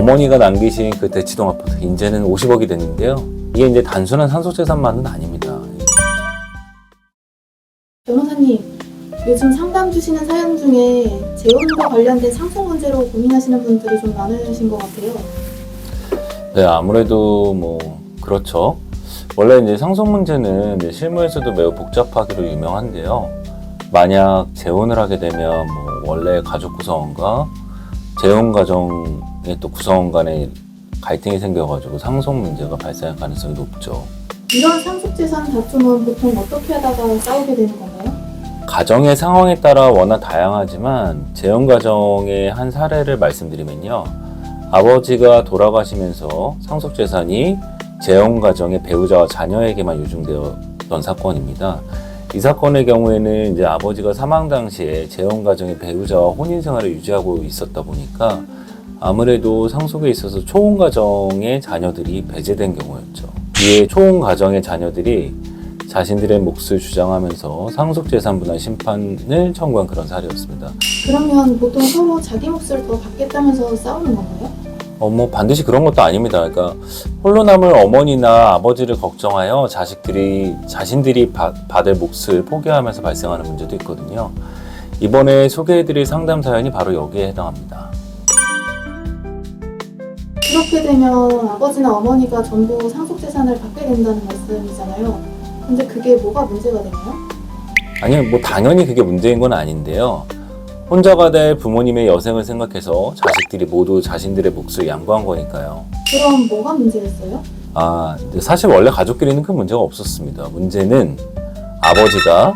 어머니가 남기신 그 대치동 아파트 이제는 50억이 됐는데요. 이게 이제 단순한 상속재산만은 아닙니다. 변호사님, 요즘 상담 주시는 사연 중에 재혼과 관련된 상속 문제로 고민하시는 분들이 좀 많으신 것 같아요. 네, 아무래도 그렇죠. 원래 이제 상속 문제는 이제 실무에서도 매우 복잡하기로 유명한데요. 만약 재혼을 하게 되면 원래 가족 구성원과 재혼 가정의 또 구성원 간에 갈등이 생겨가지고 상속 문제가 발생할 가능성이 높죠. 이런 상속 재산 다툼은 보통 어떻게 하다가 싸우게 되는 건가요? 가정의 상황에 따라 워낙 다양하지만 재혼 가정의 한 사례를 말씀드리면요. 아버지가 돌아가시면서 상속 재산이 재혼 가정의 배우자와 자녀에게만 유증되었던 사건입니다. 이 사건의 경우에는 이제 아버지가 사망 당시에 재혼 가정의 배우자와 혼인 생활을 유지하고 있었다 보니까 아무래도 상속에 있어서 초혼 가정의 자녀들이 배제된 경우였죠. 이에 초혼 가정의 자녀들이 자신들의 몫을 주장하면서 상속재산분할 심판을 청구한 그런 사례였습니다. 그러면 보통 서로 자기 몫을 더 받겠다면서 싸우는 건가요? 반드시 그런 것도 아닙니다. 그러니까 홀로 남을 어머니나 아버지를 걱정하여 자신들이 받을 몫을 포기하면서 발생하는 문제도 있거든요. 이번에 소개해드릴 상담 사연이 바로 여기에 해당합니다. 그렇게 되면 아버지나 어머니가 전부 상속 재산을 받게 된다는 말씀이잖아요. 근데 그게 뭐가 문제가 되나요? 아니요, 당연히 그게 문제인 건 아닌데요. 혼자가 될 부모님의 여생을 생각해서 자식들이 모두 자신들의 몫을 양보한 거니까요. 그럼 뭐가 문제였어요? 사실 원래 가족끼리는 큰 문제가 없었습니다. 문제는 아버지가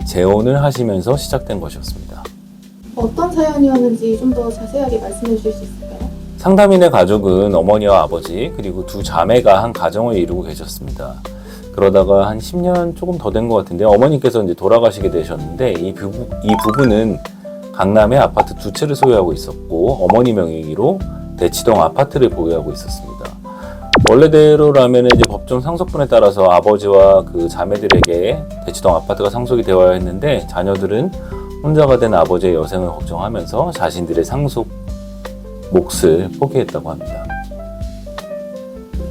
재혼을 하시면서 시작된 것이었습니다. 어떤 사연이었는지 좀 더 자세하게 말씀해 주실 수 있을까요? 상담인의 가족은 어머니와 아버지 그리고 두 자매가 한 가정을 이루고 계셨습니다. 그러다가 한 10년 조금 더 된 것 같은데 어머니께서 이제 돌아가시게 되셨는데 이 부부는 강남에 아파트 2채를 소유하고 있었고 어머니 명의로 대치동 아파트를 보유하고 있었습니다. 원래대로라면 이제 법정 상속분에 따라서 아버지와 그 자매들에게 대치동 아파트가 상속이 되어야 했는데 자녀들은 혼자가 된 아버지의 여생을 걱정하면서 자신들의 상속 몫을 포기했다고 합니다.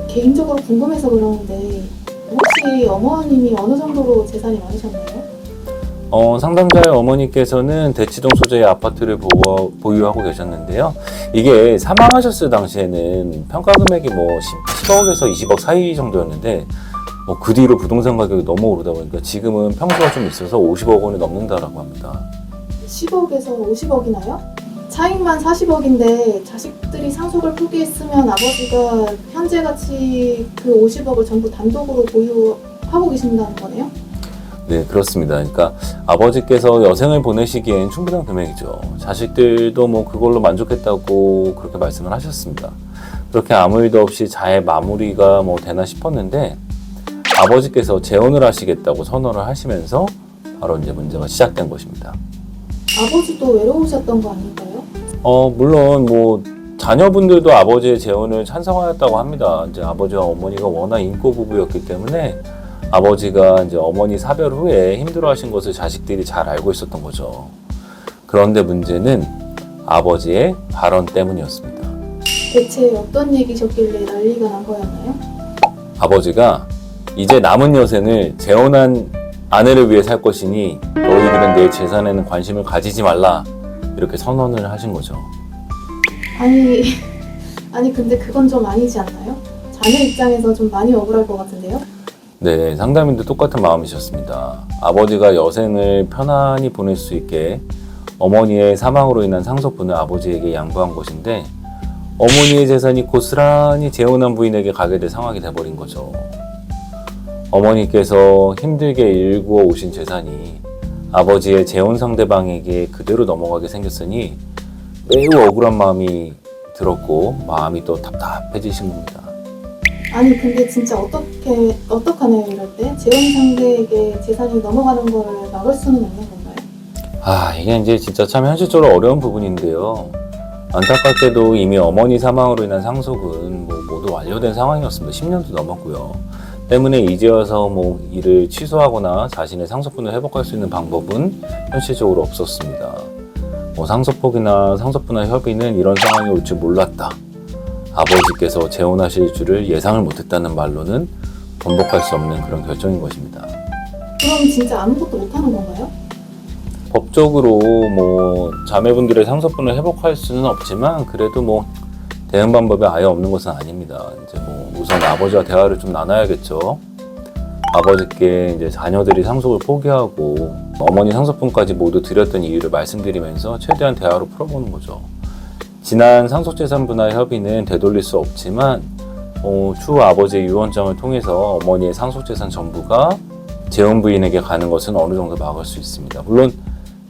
개인적으로 궁금해서 그러는데 혹시 어머님이 어느 정도로 재산이 많으셨나요? 상담자의 어머니께서는 대치동 소재의 아파트를 보유하고 계셨는데요. 이게 사망하셨을 당시에는 평가 금액이 10억에서 20억 사이 정도였는데 그 뒤로 부동산 가격이 너무 오르다 보니까 지금은 평수가 좀 있어서 50억 원이 넘는다라고 합니다. 10억에서 50억이나요? 차익만 40억인데 자식들이 상속을 포기했으면 아버지가 현재 가치 그 50억을 전부 단독으로 보유하고 계신다는 거네요? 네, 그렇습니다. 그러니까 아버지께서 여생을 보내시기엔 충분한 금액이죠. 자식들도 그걸로 만족했다고 그렇게 말씀을 하셨습니다. 그렇게 아무 일도 없이 잘 마무리가 되나 싶었는데 아버지께서 재혼을 하시겠다고 선언을 하시면서 바로 이제 문제가 시작된 것입니다. 아버지도 외로우셨던 거 아닐까요? 물론 자녀분들도 아버지의 재혼을 찬성하였다고 합니다. 이제 아버지와 어머니가 워낙 인고 부부였기 때문에 아버지가 이제 어머니 사별 후에 힘들어하신 것을 자식들이 잘 알고 있었던 거죠. 그런데 문제는 아버지의 발언 때문이었습니다. 대체 어떤 얘기셨길래 난리가 난 거였나요? 아버지가 이제 남은 여생을 재혼한 아내를 위해 살 것이니 너희들은 내 재산에는 관심을 가지지 말라 이렇게 선언을 하신 거죠. 아니 근데 그건 좀 아니지 않나요? 자녀 입장에서 좀 많이 억울할 것 같은데요? 네, 상담인도 똑같은 마음이셨습니다. 아버지가 여생을 편안히 보낼 수 있게 어머니의 사망으로 인한 상속분을 아버지에게 양보한 것인데 어머니의 재산이 고스란히 재혼한 부인에게 가게 될 상황이 돼버린 거죠. 어머니께서 힘들게 일구어 오신 재산이 아버지의 재혼 상대방에게 그대로 넘어가게 생겼으니 매우 억울한 마음이 들었고 마음이 또 답답해지신 겁니다. 아니 근데 진짜 어떡하나요 이럴 때? 재혼 상대에게 재산이 넘어가는 거를 막을 수는 없는 건가요? 이게 이제 진짜 참 현실적으로 어려운 부분인데요. 안타깝게도 이미 어머니 사망으로 인한 상속은 모두 완료된 상황이었습니다. 10년도 넘었고요. 때문에 이제 와서 이를 취소하거나 자신의 상속분을 회복할 수 있는 방법은 현실적으로 없었습니다. 상속폭이나 상속분할 협의는 이런 상황이 올 줄 몰랐다. 아버지께서 재혼하실 줄을 예상을 못했다는 말로는 번복할 수 없는 그런 결정인 것입니다. 그럼 진짜 아무것도 못하는 건가요? 법적으로 뭐 자매분들의 상속분을 회복할 수는 없지만 그래도 뭐 대응 방법이 아예 없는 것은 아닙니다. 이제 뭐 우선 아버지와 대화를 좀 나눠야겠죠. 아버지께 이제 자녀들이 상속을 포기하고 어머니 상속분까지 모두 드렸던 이유를 말씀드리면서 최대한 대화로 풀어보는 거죠. 지난 상속재산 분할 협의는 되돌릴 수 없지만 추후 아버지의 유언장을 통해서 어머니의 상속재산 전부가 재혼 부인에게 가는 것은 어느 정도 막을 수 있습니다. 물론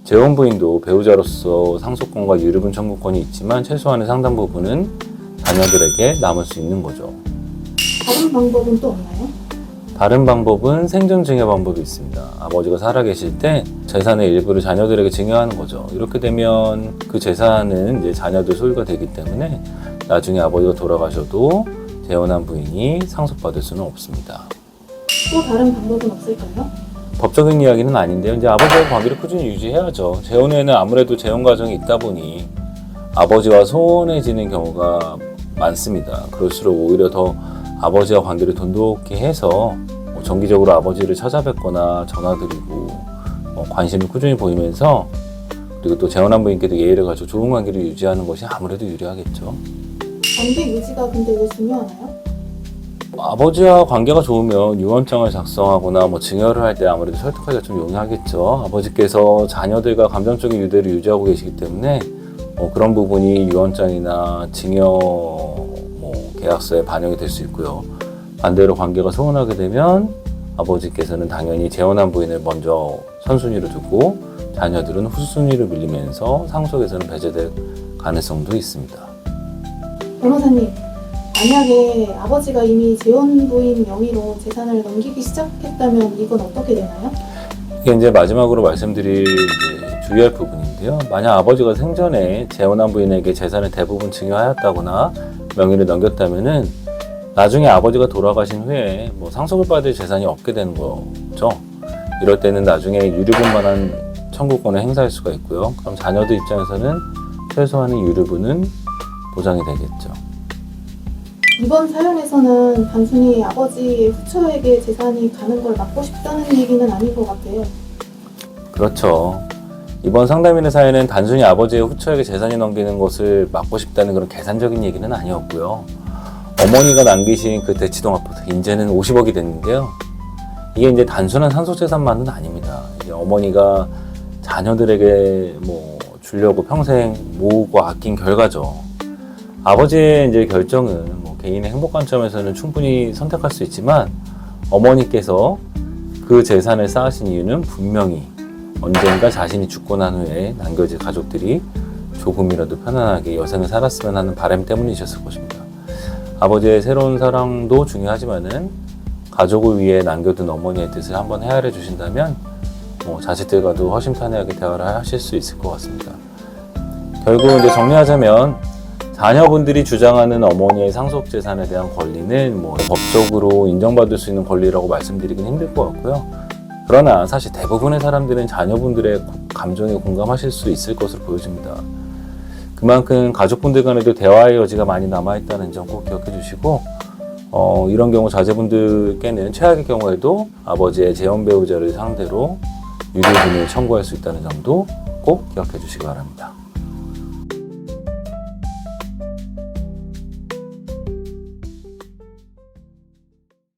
재혼 부인도 배우자로서 상속권과 유류분 청구권이 있지만 최소한의 상당 부분은 자녀들에게 남을 수 있는 거죠. 다른 방법은 또 없나요? 다른 방법은 생전 증여 방법이 있습니다. 아버지가 살아계실 때 재산의 일부를 자녀들에게 증여하는 거죠. 이렇게 되면 그 재산은 이제 자녀들 소유가 되기 때문에 나중에 아버지가 돌아가셔도 재혼한 부인이 상속받을 수는 없습니다. 또 다른 방법은 없을까요? 법적인 이야기는 아닌데요. 이제 아버지와 관계를 꾸준히 유지해야죠. 재혼 후에는 아무래도 재혼 과정이 있다 보니 아버지와 소원해지는 경우가 많습니다. 그럴수록 오히려 더 아버지와 관계를 돈독히 해서 정기적으로 아버지를 찾아뵙거나 전화드리고 관심을 꾸준히 보이면서 그리고 또 재혼한 부인께도 예의를 가지고 좋은 관계를 유지하는 것이 아무래도 유리하겠죠. 관계 유지가 근데 왜 중요하나요? 아버지와 관계가 좋으면 유언장을 작성하거나 증여를 할 때 아무래도 설득하기가 좀 용이하겠죠. 아버지께서 자녀들과 감정적인 유대를 유지하고 계시기 때문에 그런 부분이 유언장이나 증여 계약서에 반영이 될 수 있고요. 반대로 관계가 소원하게 되면 아버지께서는 당연히 재혼한 부인을 먼저 선순위로 두고 자녀들은 후순위로 밀리면서 상속에서는 배제될 가능성도 있습니다. 변호사님, 만약에 아버지가 이미 재혼 부인 명의로 재산을 넘기기 시작했다면 이건 어떻게 되나요? 이게 이제 마지막으로 말씀드릴 주의할 부분인데요. 만약 아버지가 생전에 재혼한 부인에게 재산을 대부분 증여하였다거나 명의를 넘겼다면은 나중에 아버지가 돌아가신 후에 상속을 받을 재산이 없게 되는 거죠. 이럴 때는 나중에 유류분만한 청구권을 행사할 수가 있고요. 그럼 자녀들 입장에서는 최소한의 유류분은 보장이 되겠죠. 이번 사연에서는 단순히 아버지의 후처에게 재산이 가는 걸 막고 싶다는 얘기는 아닌 것 같아요. 그렇죠. 이번 상담인의 사연은 단순히 아버지의 후처에게 재산이 넘기는 것을 막고 싶다는 그런 계산적인 얘기는 아니었고요. 어머니가 남기신 그 대치동 아파트 이제는 50억이 됐는데요. 이게 이제 단순한 상속재산만은 아닙니다. 이제 어머니가 자녀들에게 주려고 평생 모으고 아낀 결과죠. 아버지의 이제 결정은 개인의 행복 관점에서는 충분히 선택할 수 있지만 어머니께서 그 재산을 쌓으신 이유는 분명히 언젠가 자신이 죽고 난 후에 남겨질 가족들이 조금이라도 편안하게 여생을 살았으면 하는 바람 때문이셨을 것입니다. 아버지의 새로운 사랑도 중요하지만은 가족을 위해 남겨둔 어머니의 뜻을 한번 헤아려 주신다면 자식들과도 허심탄회하게 대화를 하실 수 있을 것 같습니다. 결국 이제 정리하자면 자녀분들이 주장하는 어머니의 상속 재산에 대한 권리는 법적으로 인정받을 수 있는 권리라고 말씀드리긴 힘들 것 같고요. 그러나 사실 대부분의 사람들은 자녀분들의 감정에 공감하실 수 있을 것으로 보여집니다. 그만큼 가족분들 간에도 대화의 여지가 많이 남아있다는 점 꼭 기억해 주시고 이런 경우 자제분들께는 최악의 경우에도 아버지의 재혼 배우자를 상대로 유류분을 청구할 수 있다는 점도 꼭 기억해 주시기 바랍니다.